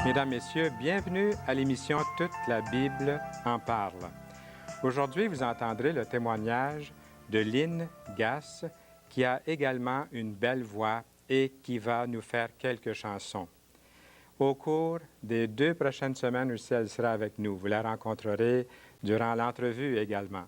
Mesdames, Messieurs, bienvenue à l'émission Toute la Bible en parle. Aujourd'hui, vous entendrez le témoignage de Lynn Gass, qui a également une belle voix et qui va nous faire quelques chansons. Au cours des 2 prochaines semaines aussi, elle sera avec nous. Vous la rencontrerez durant l'entrevue également.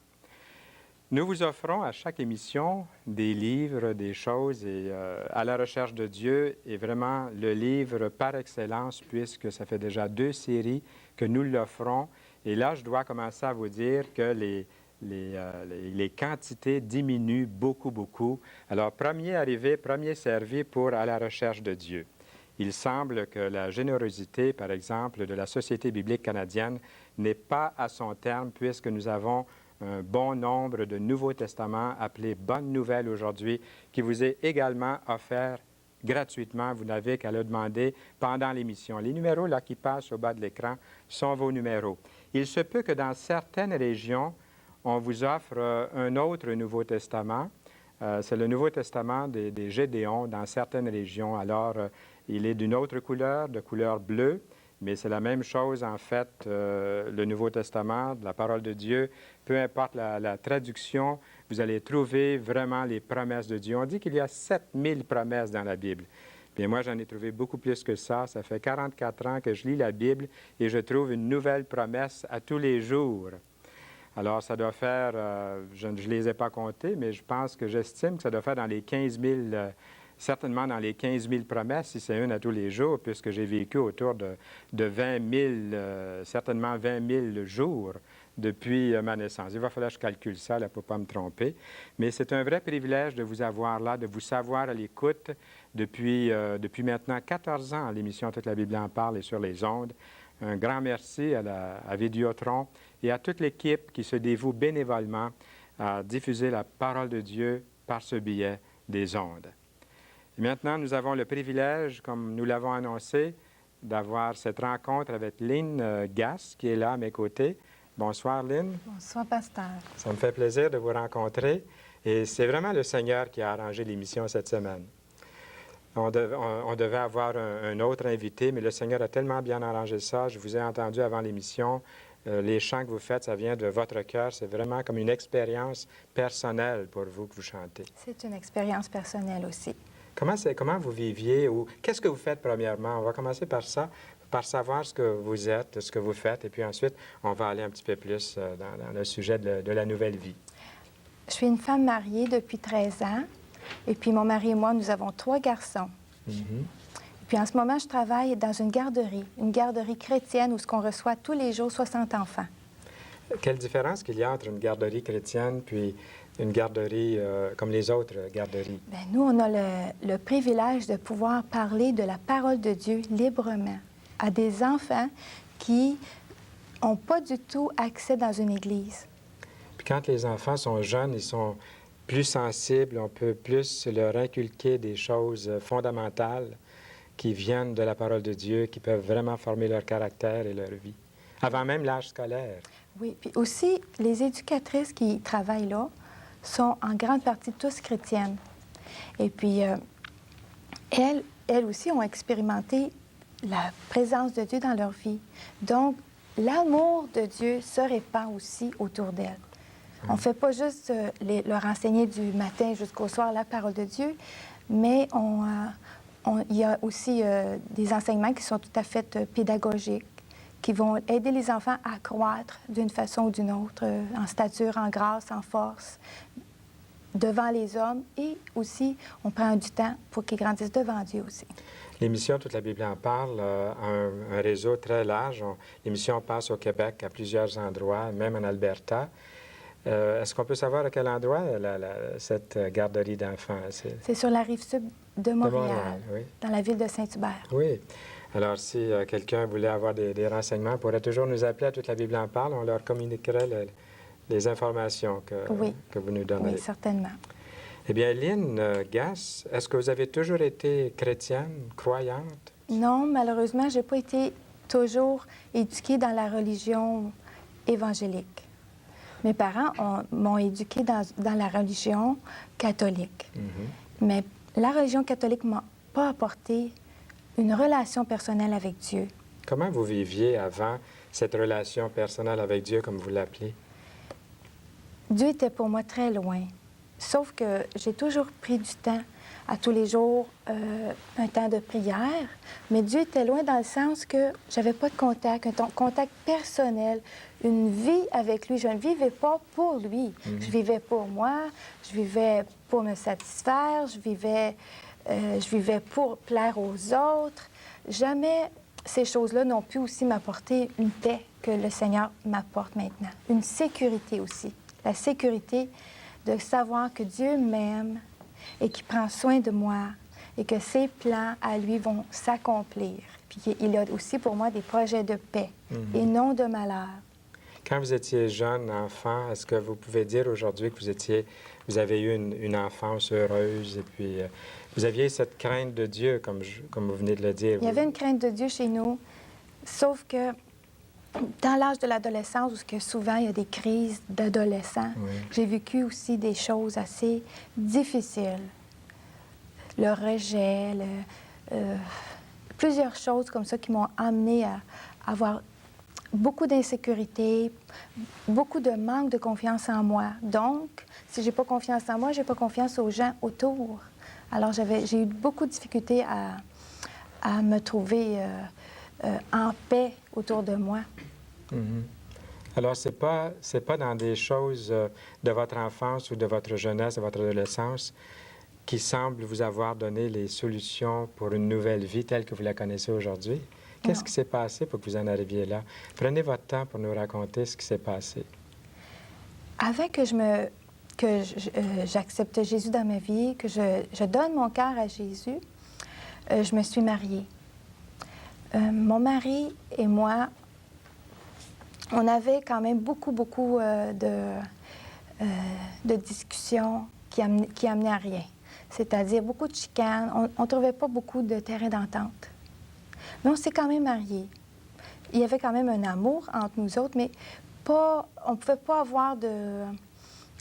Nous vous offrons à chaque émission des livres, des choses et à la recherche de Dieu est vraiment le livre par excellence puisque ça fait déjà 2 séries que nous l'offrons. Et là, je dois commencer à vous dire que les quantités diminuent beaucoup. Alors, premier arrivé, premier servi pour à la recherche de Dieu. Il semble que la générosité, par exemple, de la Société biblique canadienne n'est pas à son terme puisque nous avons un bon nombre de Nouveaux Testaments appelés Bonnes Nouvelles aujourd'hui, qui vous est également offert gratuitement. Vous n'avez qu'à le demander pendant l'émission. Les numéros là, qui passent au bas de l'écran sont vos numéros. Il se peut que dans certaines régions, on vous offre un autre Nouveau Testament. C'est le Nouveau Testament des Gédéons dans certaines régions. Alors, il est d'une autre couleur, de couleur bleue. Mais c'est la même chose, en fait, le Nouveau Testament, la parole de Dieu. Peu importe la traduction, vous allez trouver vraiment les promesses de Dieu. On dit qu'il y a 7000 promesses dans la Bible. Bien, moi, j'en ai trouvé beaucoup plus que ça. Ça fait 44 ans que je lis la Bible et je trouve une nouvelle promesse à tous les jours. Alors, ça doit faire, je ne les ai pas comptés, mais je pense que j'estime que ça doit faire dans les 15 000 certainement dans les 15 000 promesses, si c'est une à tous les jours, puisque j'ai vécu autour de 20 000, certainement 20 000 jours depuis ma naissance. Il va falloir que je calcule ça là, pour ne pas me tromper. Mais c'est un vrai privilège de vous avoir là, de vous savoir à l'écoute depuis maintenant 14 ans. L'émission Toute la Bible en parle et sur les ondes. Un grand merci à Vidéotron et à toute l'équipe qui se dévoue bénévolement à diffuser la parole de Dieu par ce biais des ondes. Et maintenant, nous avons le privilège, comme nous l'avons annoncé, d'avoir cette rencontre avec Lynn Gass, qui est là à mes côtés. Bonsoir, Lynn. Bonsoir, pasteur. Ça me fait plaisir de vous rencontrer. Et c'est vraiment le Seigneur qui a arrangé l'émission cette semaine. On devait avoir un autre invité, mais le Seigneur a tellement bien arrangé ça. Je vous ai entendu avant l'émission. Les chants que vous faites, ça vient de votre cœur. C'est vraiment comme une expérience personnelle pour vous que vous chantez. C'est une expérience personnelle aussi. Comment vous viviez ou qu'est-ce que vous faites premièrement? On va commencer par ça, par savoir ce que vous êtes, ce que vous faites, et puis ensuite, on va aller un petit peu plus dans le sujet de la nouvelle vie. Je suis une femme mariée depuis 13 ans, et puis mon mari et moi, nous avons 3 garçons. Et puis en ce moment, je travaille dans une garderie chrétienne où on reçoit tous les jours 60 enfants. Quelle différence qu'il y a entre une garderie chrétienne puis une garderie comme les autres garderies? Bien, nous, on a le privilège de pouvoir parler de la parole de Dieu librement à des enfants qui n'ont pas du tout accès dans une église. Puis quand les enfants sont jeunes, ils sont plus sensibles, on peut plus leur inculquer des choses fondamentales qui viennent de la parole de Dieu, qui peuvent vraiment former leur caractère et leur vie, avant même l'âge scolaire. Oui, puis aussi, les éducatrices qui travaillent là sont en grande partie tous chrétiennes. Et puis, elles aussi ont expérimenté la présence de Dieu dans leur vie. Donc, l'amour de Dieu se répand aussi autour d'elles. On ne fait pas juste leur enseigner du matin jusqu'au soir la parole de Dieu, mais il y a aussi des enseignements qui sont tout à fait pédagogiques, qui vont aider les enfants à croître d'une façon ou d'une autre, en stature, en grâce, en force, devant les hommes. Et aussi, on prend du temps pour qu'ils grandissent devant Dieu aussi. L'émission Toute la Bible en parle a un réseau très large. L'émission passe au Québec à plusieurs endroits, même en Alberta. Est-ce qu'on peut savoir à quel endroit cette garderie d'enfants? C'est sur la rive sud de Montréal, oui. Dans la ville de Saint-Hubert. Oui. Alors, si quelqu'un voulait avoir des renseignements, on pourrait toujours nous appeler à Toute la Bible en parle. On leur communiquerait les informations que vous nous donnez. Oui, certainement. Eh bien, Lynn Gass, est-ce que vous avez toujours été chrétienne, croyante? Non, malheureusement, je n'ai pas été toujours éduquée dans la religion évangélique. Mes parents m'ont éduquée dans la religion catholique. Mais la religion catholique ne m'a pas apporté une relation personnelle avec Dieu. Comment vous viviez avant cette relation personnelle avec Dieu, comme vous l'appelez? Dieu était pour moi très loin. Sauf que j'ai toujours pris du temps, à tous les jours, un temps de prière. Mais Dieu était loin dans le sens que j'avais pas de contact, contact personnel, une vie avec lui. Je ne vivais pas pour lui. Je vivais pour moi, je vivais pour me satisfaire, je vivais pour plaire aux autres. Jamais ces choses-là n'ont pu aussi m'apporter une paix que le Seigneur m'apporte maintenant. Une sécurité aussi. La sécurité de savoir que Dieu m'aime et qu'il prend soin de moi et que ses plans à lui vont s'accomplir. Puis qu'il a aussi pour moi des projets de paix et non de malheur. Quand vous étiez jeune enfant, est-ce que vous pouvez dire aujourd'hui que vous avez eu une enfance heureuse et puis vous aviez cette crainte de Dieu, comme vous venez de le dire? Il y avait une crainte de Dieu chez nous, sauf que dans l'âge de l'adolescence, où que souvent il y a des crises d'adolescents, j'ai vécu aussi des choses assez difficiles. Le rejet, plusieurs choses comme ça qui m'ont amené à avoir beaucoup d'insécurité, beaucoup de manque de confiance en moi. Donc, si j'ai pas confiance en moi, j'ai pas confiance aux gens autour. Alors, j'ai eu beaucoup de difficultés à me trouver en paix autour de moi. Alors, c'est pas dans des choses de votre enfance ou de votre jeunesse, de votre adolescence, qui semblent vous avoir donné les solutions pour une nouvelle vie telle que vous la connaissez aujourd'hui? Qu'est-ce qui s'est passé pour que vous en arriviez là? Prenez votre temps pour nous raconter ce qui s'est passé. Avant que j'accepte Jésus dans ma vie, que je donne mon cœur à Jésus, je me suis mariée. Mon mari et moi, on avait quand même beaucoup de discussions qui amenaient à rien. C'est-à-dire beaucoup de chicanes. On ne trouvait pas beaucoup de terrain d'entente. Mais on s'est quand même mariés. Il y avait quand même un amour entre nous autres, mais on ne pouvait pas avoir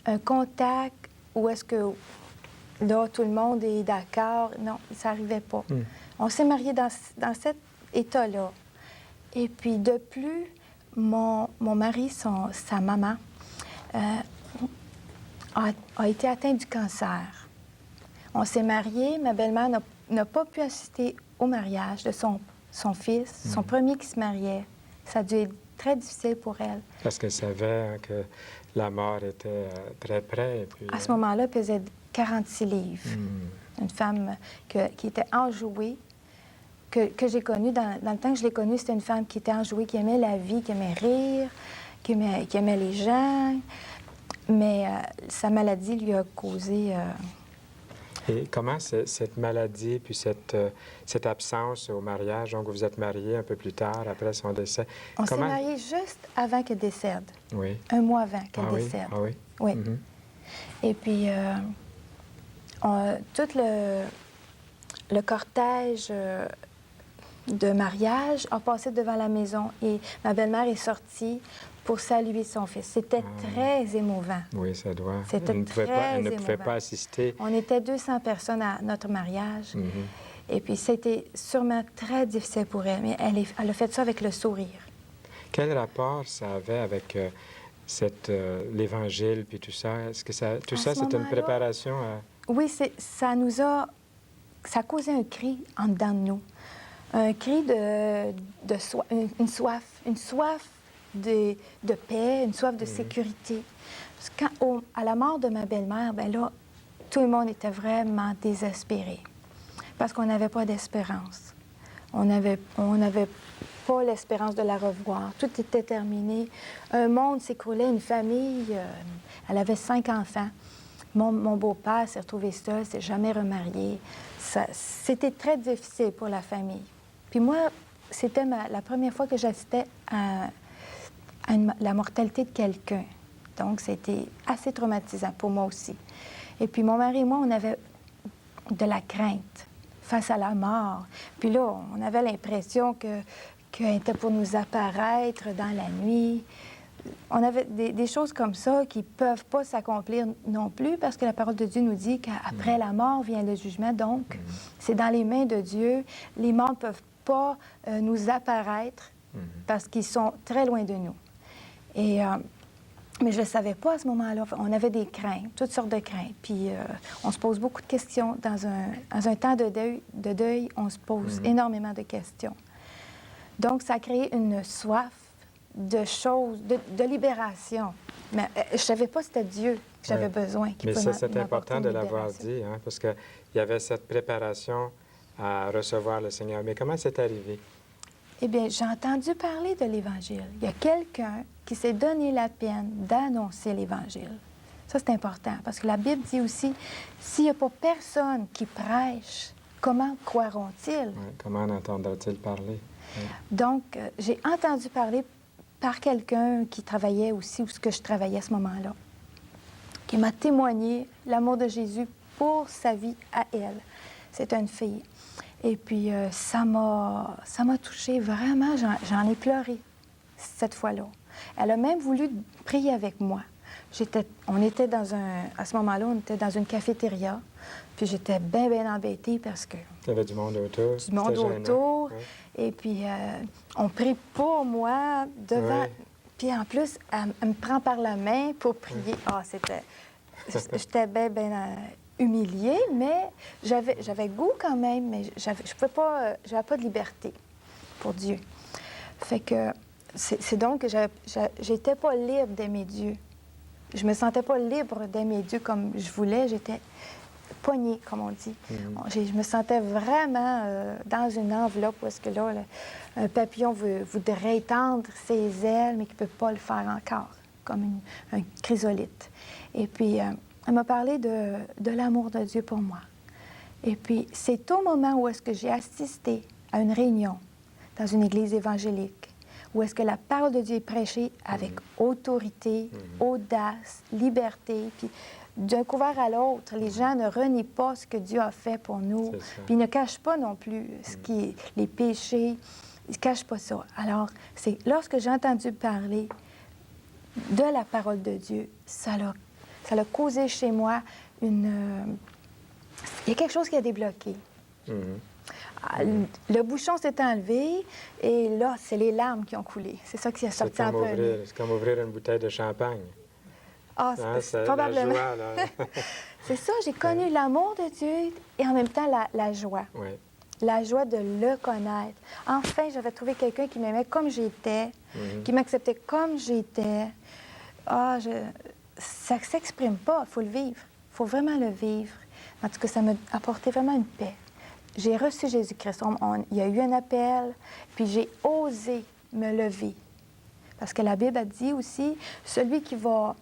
un contact où est-ce que là, tout le monde est d'accord. Non, ça n'arrivait pas. On s'est mariés dans cet état-là. Et puis, de plus, mon mari, sa maman, a été atteinte du cancer. On s'est mariés. Ma belle-mère n'a pas pu assister au mariage de son fils, son premier qui se mariait. Ça a dû être très difficile pour elle. Parce qu'elle savait que la mort était très près. Et puis, à ce moment-là, elle pesait 46 livres. Une femme qui était enjouée, que j'ai connue. Dans le temps que je l'ai connue, c'était une femme qui était enjouée, qui aimait la vie, qui aimait rire, qui aimait les gens. Mais sa maladie lui a causé... Et comment cette maladie, puis cette absence au mariage, donc vous êtes mariés un peu plus tard, après son décès... On s'est mariés juste avant qu'elle décède. Oui. Un mois avant qu'elle décède. Ah oui? Oui. Et puis, tout le cortège de mariage a passé devant la maison et ma belle-mère est sortie pour saluer son fils. C'était très émouvant. Oui, ça doit. C'était très émouvant. Elle ne pouvait pas assister. On était 200 personnes à notre mariage. Et puis, c'était sûrement très difficile pour elle, mais elle a fait ça avec le sourire. Quel rapport ça avait avec l'Évangile puis tout ça? Est-ce que tout ça, c'est une préparation à... Oui, ça a causé un cri en dedans de nous. Un cri de soif, une soif de paix, une soif de sécurité. Parce à la mort de ma belle-mère, bien là, tout le monde était vraiment désespéré. Parce qu'on n'avait pas d'espérance. On n'avait pas l'espérance de la revoir. Tout était terminé. Un monde s'écroulait, une famille, elle avait 5 enfants. Mon beau-père s'est retrouvé seul, s'est jamais remarié. C'était très difficile pour la famille. Puis moi, c'était la première fois que j'assistais à la mortalité de quelqu'un. Donc, c'était assez traumatisant pour moi aussi. Et puis, mon mari et moi, on avait de la crainte face à la mort. Puis là, on avait l'impression qu'elle était pour nous apparaître dans la nuit. On avait des choses comme ça qui ne peuvent pas s'accomplir non plus parce que la parole de Dieu nous dit qu'après la mort vient le jugement. Donc, c'est dans les mains de Dieu. Les morts ne peuvent pas nous apparaître parce qu'ils sont très loin de nous. Mais je ne savais pas à ce moment-là. On avait des craintes, toutes sortes de craintes. Puis on se pose beaucoup de questions. Dans un temps de deuil, on se pose énormément de questions. Donc, ça a créé une soif de choses, de libération. Mais je ne savais pas que c'était Dieu que j'avais besoin. Mais ça, c'est important de l'avoir dit, hein, parce qu'il y avait cette préparation à recevoir le Seigneur. Mais comment c'est arrivé? Eh bien, j'ai entendu parler de l'Évangile. Il y a quelqu'un qui s'est donné la peine d'annoncer l'Évangile. Ça, c'est important, parce que la Bible dit aussi, s'il n'y a pas personne qui prêche, comment croiront-ils? Oui, comment en entendront-ils parler? Oui. Donc, j'ai entendu parler par quelqu'un qui travaillait aussi où ce que je travaillais à ce moment-là, qui m'a témoigné l'amour de Jésus pour sa vie à elle. C'est une fille. Et puis, ça m'a touchée vraiment. J'en ai pleuré cette fois-là. Elle a même voulu prier avec moi. On était à ce moment-là, on était dans une cafétéria. Puis j'étais bien, bien embêtée parce que... Il y avait du monde autour. Du monde autour. Oui. Et puis, on prie pour moi devant... Oui. Puis en plus, elle me prend par la main pour prier. Ah, c'était... J'étais bien, bien humiliée, mais j'avais goût quand même, mais je pouvais pas... j'avais pas de liberté pour Dieu. Fait que c'est donc que j'étais pas libre d'aimer Dieu. Je me sentais pas libre d'aimer Dieu comme je voulais. J'étais poignée, comme on dit. Je me sentais vraiment dans une enveloppe où est-ce que là, un papillon voudrait étendre ses ailes, mais qui ne peut pas le faire encore, comme un chrysolite. Et puis, elle m'a parlé de l'amour de Dieu pour moi. Et puis, c'est au moment où est-ce que j'ai assisté à une réunion dans une église évangélique, où est-ce que la parole de Dieu est prêchée avec autorité, audace, liberté, puis d'un couvert à l'autre, les gens ne renient pas ce que Dieu a fait pour nous, puis ils ne cachent pas non plus les péchés, ils ne cachent pas ça. Alors, c'est lorsque j'ai entendu parler de la parole de Dieu, ça l'a causé chez moi il y a quelque chose qui a débloqué. Le bouchon s'est enlevé et là, c'est les larmes qui ont coulé. C'est ça qui a sorti un peu. C'est comme ouvrir une bouteille de champagne. Ah, c'est probablement. La joie, C'est ça, j'ai connu l'amour de Dieu et en même temps la joie. Oui. La joie de le connaître. Enfin, j'avais trouvé quelqu'un qui m'aimait comme j'étais, qui m'acceptait comme j'étais. Ah, ça ne s'exprime pas, il faut le vivre. Il faut vraiment le vivre. En tout cas, ça m'a apporté vraiment une paix. J'ai reçu Jésus-Christ. Il y a eu un appel, puis j'ai osé me lever. Parce que la Bible a dit aussi, celui qui va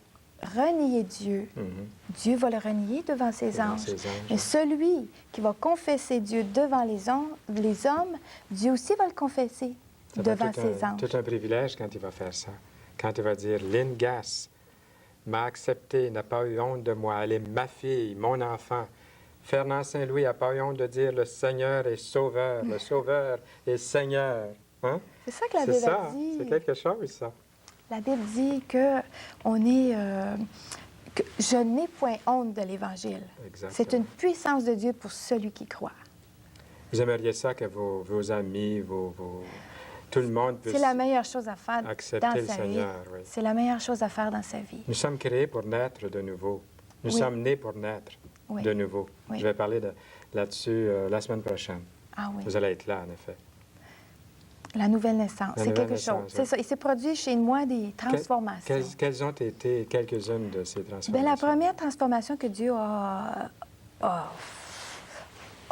renier Dieu, Dieu va le renier devant ses anges. Mais celui qui va confesser Dieu devant les hommes, Dieu aussi va le confesser devant ses anges. C'est tout un privilège quand il va faire ça. Quand il va dire, Lynn Gass m'a accepté, n'a pas eu honte de moi, elle est ma fille, mon enfant. Fernand Saint-Louis n'a pas eu honte de dire le Seigneur est sauveur, le sauveur est Seigneur. Hein? C'est ça que la Bible a dit. C'est quelque chose, ça. La Bible dit que je n'ai point honte de l'Évangile. C'est une puissance de Dieu pour celui qui croit. Vous aimeriez ça que vos amis, tout le monde puisse C'est la meilleure chose à faire accepter dans sa vie. Oui. C'est la meilleure chose à faire dans sa vie. Nous sommes créés pour naître de nouveau. Nous sommes nés pour naître de nouveau. Oui. Je vais parler là-dessus la semaine prochaine. Ah oui. Vous allez être là, en effet. La nouvelle naissance, c'est quelque chose. C'est ça. Il s'est produit chez moi des transformations. Quelles ont été quelques-unes de ces transformations? Bien, la première transformation que Dieu a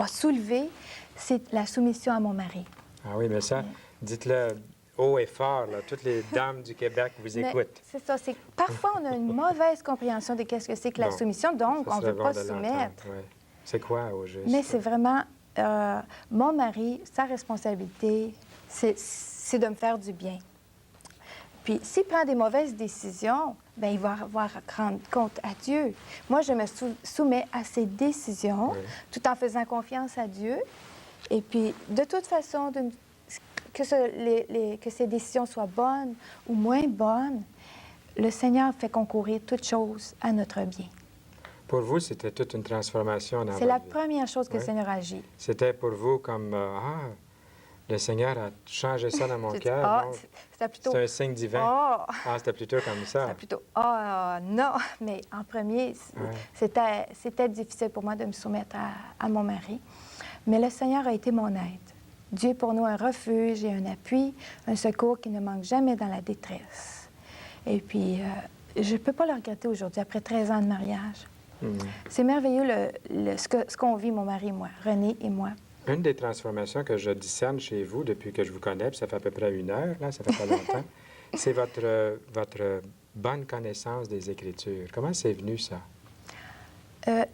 soulevée, c'est la soumission à mon mari. Ah oui, mais ça, dites-le haut et fort, là. Toutes les dames du Québec vous écoutent. C'est ça. Parfois, on a une mauvaise compréhension de qu'est-ce que c'est que la soumission, donc on ne veut pas soumettre. Oui. C'est quoi, au juste? Mais c'est vraiment mon mari, sa responsabilité, c'est de me faire du bien. Puis, s'il prend des mauvaises décisions, bien, il va avoir à rendre compte à Dieu. Moi, je me soumets à ses décisions, tout en faisant confiance à Dieu. Et puis, de toute façon, que ces décisions soient bonnes ou moins bonnes, le Seigneur fait concourir toutes choses à notre bien. Pour vous, c'était toute une transformation dans votre vie. C'est la première chose que le Seigneur agit. C'était pour vous comme, Le Seigneur a changé ça dans mon J'ai dit, cœur. ah, Donc, c'était plutôt... c'est un signe divin. Ah! Ah, c'était plutôt comme ça. C'était plutôt, ah, non. Mais en premier, Ouais. c'était difficile pour moi de me soumettre à mon mari. Mais le Seigneur a été mon aide. Dieu est pour nous un refuge et un appui, un secours qui ne manque jamais dans la détresse. Et puis, je ne peux pas le regretter aujourd'hui, après 13 ans de mariage. C'est merveilleux ce qu'on vit, mon mari et moi, René et moi. Une des transformations que je discerne chez vous depuis que je vous connais, puis ça fait à peu près 1 heure, là, ça fait pas longtemps, c'est votre bonne connaissance des Écritures. Comment c'est venu, ça?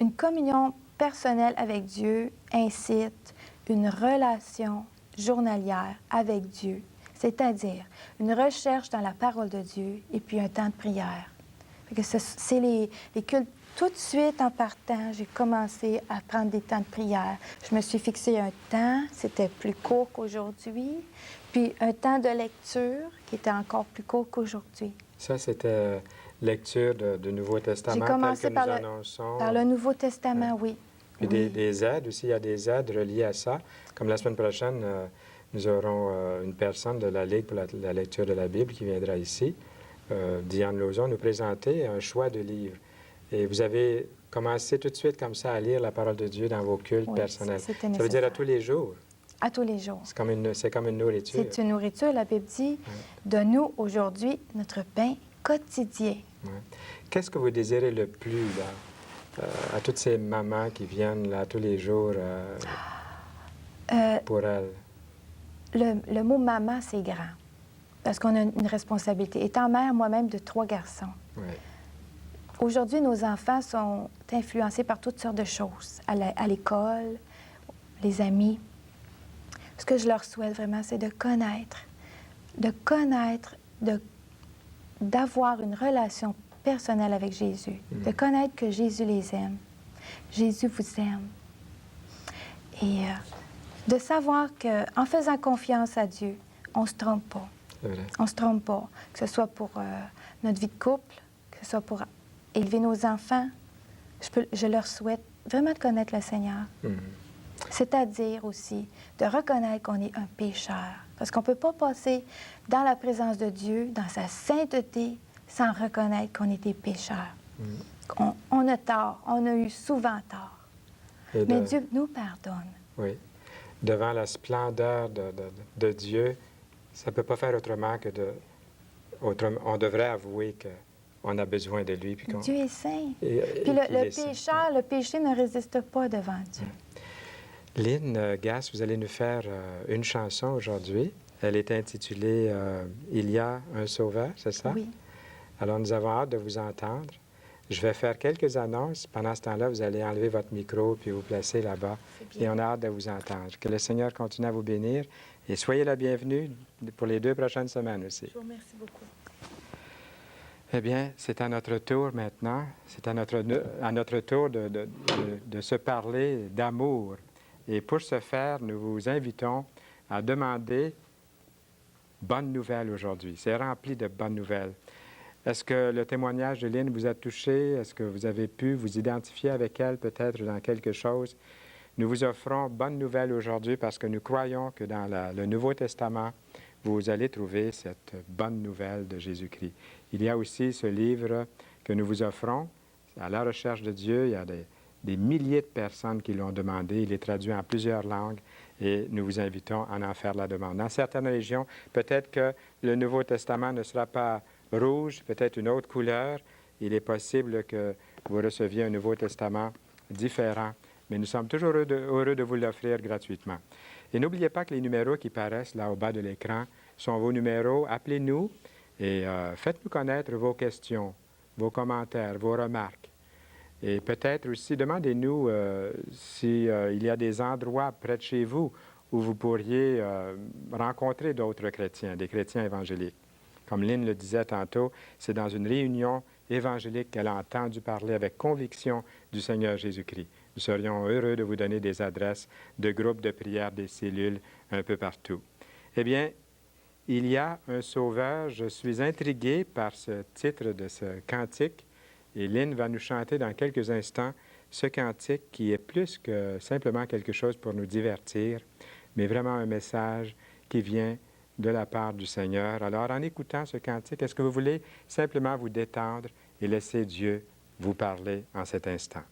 Une communion personnelle avec Dieu incite une relation journalière avec Dieu, c'est-à-dire une recherche dans la parole de Dieu et puis un temps de prière. Fait que c'est les cultes. Tout de suite, en partant, j'ai commencé à prendre des temps de prière. Je me suis fixé un temps, c'était plus court qu'aujourd'hui, puis un temps de lecture qui était encore plus court qu'aujourd'hui. Ça, c'était lecture du Nouveau Testament, J'ai commencé tel que nous annonçons. par le Nouveau Testament, oui. Puis Oui. des aides aussi, il y a des aides reliées à ça. Comme la semaine prochaine, nous aurons une personne de la Ligue pour la lecture de la Bible qui viendra ici, Diane Lauzon, nous présenter un choix de livres. Et vous avez commencé tout de suite comme ça à lire la parole de Dieu dans vos cultes Oui, personnels. c'était Ça veut dire à nécessaire. tous les jours. À tous les jours. C'est comme une nourriture. C'est une nourriture. La Bible dit, donne-nous aujourd'hui notre pain quotidien. Ouais. Qu'est-ce que vous désirez le plus, là, à toutes ces mamans qui viennent là tous les jours pour elles? Le mot maman, c'est grand. Parce qu'on a une responsabilité. Étant mère moi-même de 3 garçons, Oui. aujourd'hui, nos enfants sont influencés par toutes sortes de choses. À l'école, les amis. Ce que je leur souhaite vraiment, c'est de connaître, d'avoir une relation personnelle avec Jésus, de connaître que Jésus les aime. Jésus vous aime. Et de savoir qu'en faisant confiance à Dieu, on ne se trompe pas. C'est vrai. On ne se trompe pas. Que ce soit pour notre vie de couple, que ce soit pour élever nos enfants. Je leur souhaite vraiment de connaître le Seigneur. C'est-à-dire aussi de reconnaître qu'on est un pécheur. Parce qu'on ne peut pas passer dans la présence de Dieu, dans sa sainteté, sans reconnaître qu'on est des pécheurs. On a tort, on a eu souvent tort. Mais Dieu nous pardonne. Oui. Devant la splendeur de Dieu, ça ne peut pas faire autrement que on devrait avouer qu'on a besoin de lui. Puis Dieu est saint. Puis Le péché ne résiste pas devant Dieu. Lynn Gass, vous allez nous faire une chanson aujourd'hui. Elle est intitulée Il y a un sauveur, c'est ça? Oui. Alors, nous avons hâte de vous entendre. Je vais faire quelques annonces. Pendant ce temps-là, vous allez enlever votre micro puis vous placer là-bas. Et on a hâte de vous entendre. Que le Seigneur continue à vous bénir. Et soyez la bienvenue pour les 2 prochaines semaines aussi. Je vous remercie beaucoup. Eh bien, c'est à notre tour maintenant. C'est à notre tour de se parler d'amour. Et pour ce faire, nous vous invitons à demander bonnes nouvelles aujourd'hui. C'est rempli de bonnes nouvelles. Est-ce que le témoignage de Lynn vous a touché? Est-ce que vous avez pu vous identifier avec elle peut-être dans quelque chose? Nous vous offrons bonnes nouvelles aujourd'hui parce que nous croyons que dans le Nouveau Testament, vous allez trouver cette bonne nouvelle de Jésus-Christ. Il y a aussi ce livre que nous vous offrons, à la recherche de Dieu. Il y a des milliers de personnes qui l'ont demandé. Il est traduit en plusieurs langues et nous vous invitons à en faire la demande. Dans certaines régions, peut-être que le Nouveau Testament ne sera pas rouge, peut-être une autre couleur. Il est possible que vous receviez un Nouveau Testament différent, mais nous sommes toujours heureux de vous l'offrir gratuitement. Et n'oubliez pas que les numéros qui paraissent là au bas de l'écran sont vos numéros. Appelez-nous et faites-nous connaître vos questions, vos commentaires, vos remarques. Et peut-être aussi, demandez-nous s'il y a des endroits près de chez vous où vous pourriez rencontrer d'autres chrétiens, des chrétiens évangéliques. Comme Lynn le disait tantôt, c'est dans une réunion évangélique qu'elle a entendu parler avec conviction du Seigneur Jésus-Christ. Nous serions heureux de vous donner des adresses de groupes de prière, des cellules, un peu partout. Eh bien, il y a un sauveur. Je suis intrigué par ce titre de ce cantique. Et Lynn va nous chanter dans quelques instants ce cantique qui est plus que simplement quelque chose pour nous divertir, mais vraiment un message qui vient de la part du Seigneur. Alors, en écoutant ce cantique, est-ce que vous voulez simplement vous détendre et laisser Dieu vous parler en cet instant?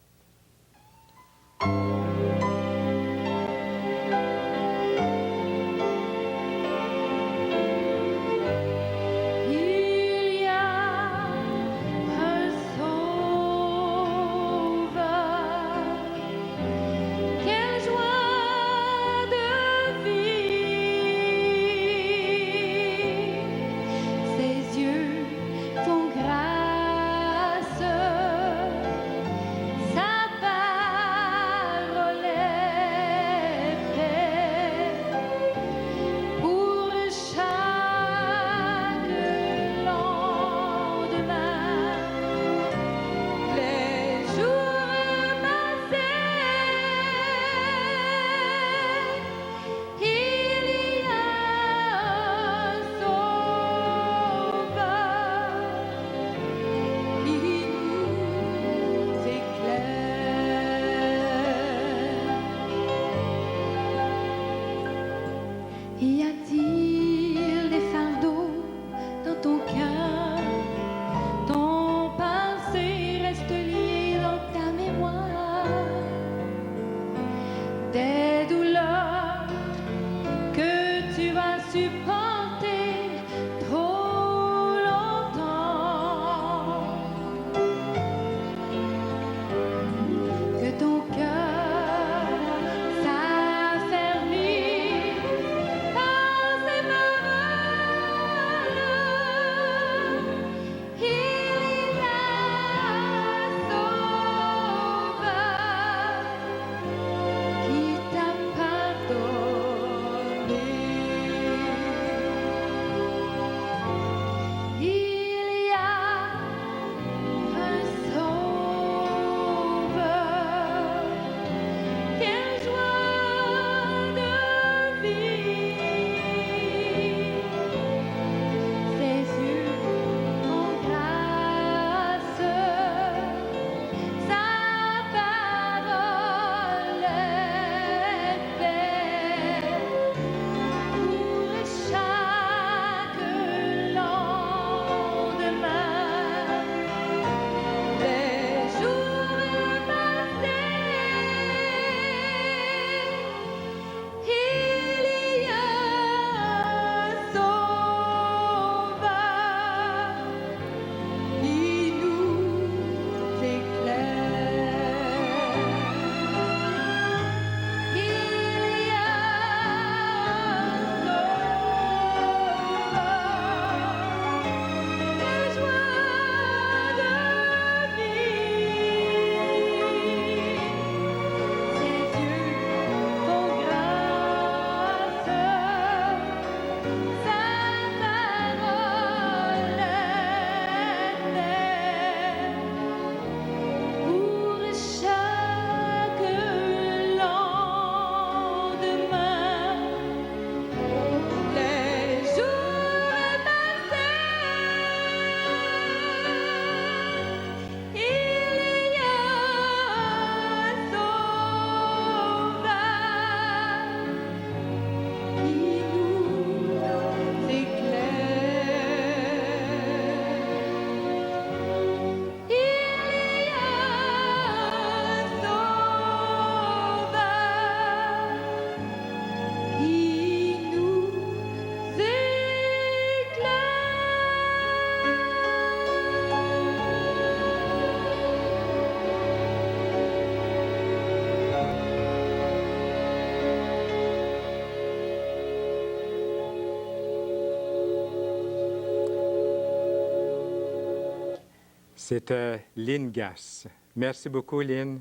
C'était Lynn Gass. Merci beaucoup, Lynn.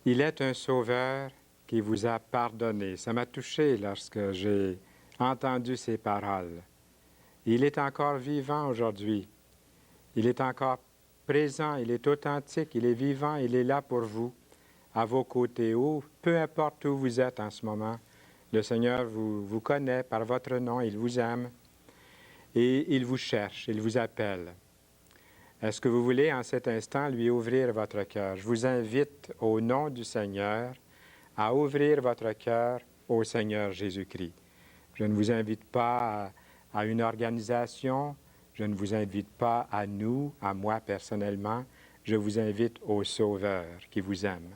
Il est un sauveur qui vous a pardonné. Ça m'a touché lorsque j'ai entendu ces paroles. Il est encore vivant aujourd'hui. Il est encore présent, il est authentique, il est vivant, il est là pour vous, à vos côtés, ou peu importe où vous êtes en ce moment. Le Seigneur vous connaît par votre nom, il vous aime et il vous cherche, il vous appelle. Est-ce que vous voulez en cet instant lui ouvrir votre cœur? Je vous invite au nom du Seigneur à ouvrir votre cœur au Seigneur Jésus-Christ. Je ne vous invite pas à une organisation, je ne vous invite pas à nous, à moi personnellement, je vous invite au Sauveur qui vous aime.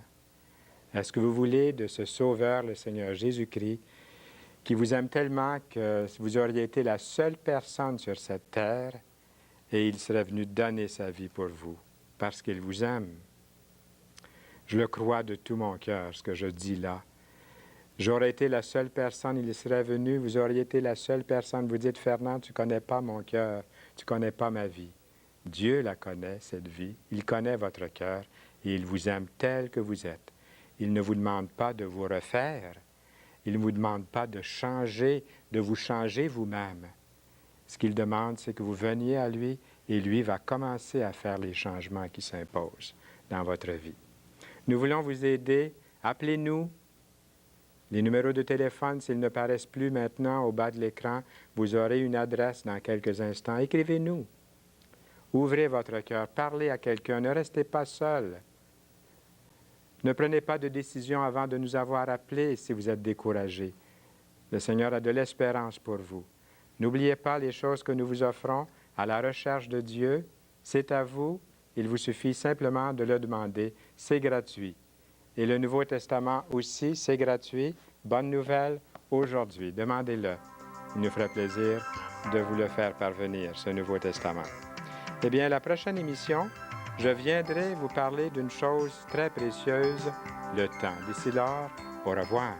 Est-ce que vous voulez de ce Sauveur, le Seigneur Jésus-Christ, qui vous aime tellement que vous auriez été la seule personne sur cette terre et il serait venu donner sa vie pour vous, parce qu'il vous aime? Je le crois de tout mon cœur, ce que je dis là. J'aurais été la seule personne, il serait venu, vous auriez été la seule personne. Vous dites, Fernand, tu ne connais pas mon cœur, tu ne connais pas ma vie. Dieu la connaît, cette vie. Il connaît votre cœur et il vous aime tel que vous êtes. Il ne vous demande pas de vous refaire. Il ne vous demande pas de changer, de vous changer vous-même. Ce qu'il demande, c'est que vous veniez à lui et lui va commencer à faire les changements qui s'imposent dans votre vie. Nous voulons vous aider. Appelez-nous. Les numéros de téléphone, s'ils ne paraissent plus maintenant au bas de l'écran, vous aurez une adresse dans quelques instants. Écrivez-nous. Ouvrez votre cœur. Parlez à quelqu'un. Ne restez pas seul. Ne prenez pas de décision avant de nous avoir appelés si vous êtes découragé. Le Seigneur a de l'espérance pour vous. N'oubliez pas les choses que nous vous offrons à la recherche de Dieu. C'est à vous. Il vous suffit simplement de le demander. C'est gratuit. Et le Nouveau Testament aussi, c'est gratuit. Bonne nouvelle aujourd'hui. Demandez-le. Il nous ferait plaisir de vous le faire parvenir, ce Nouveau Testament. Eh bien, la prochaine émission, je viendrai vous parler d'une chose très précieuse, le temps. D'ici lors, au revoir.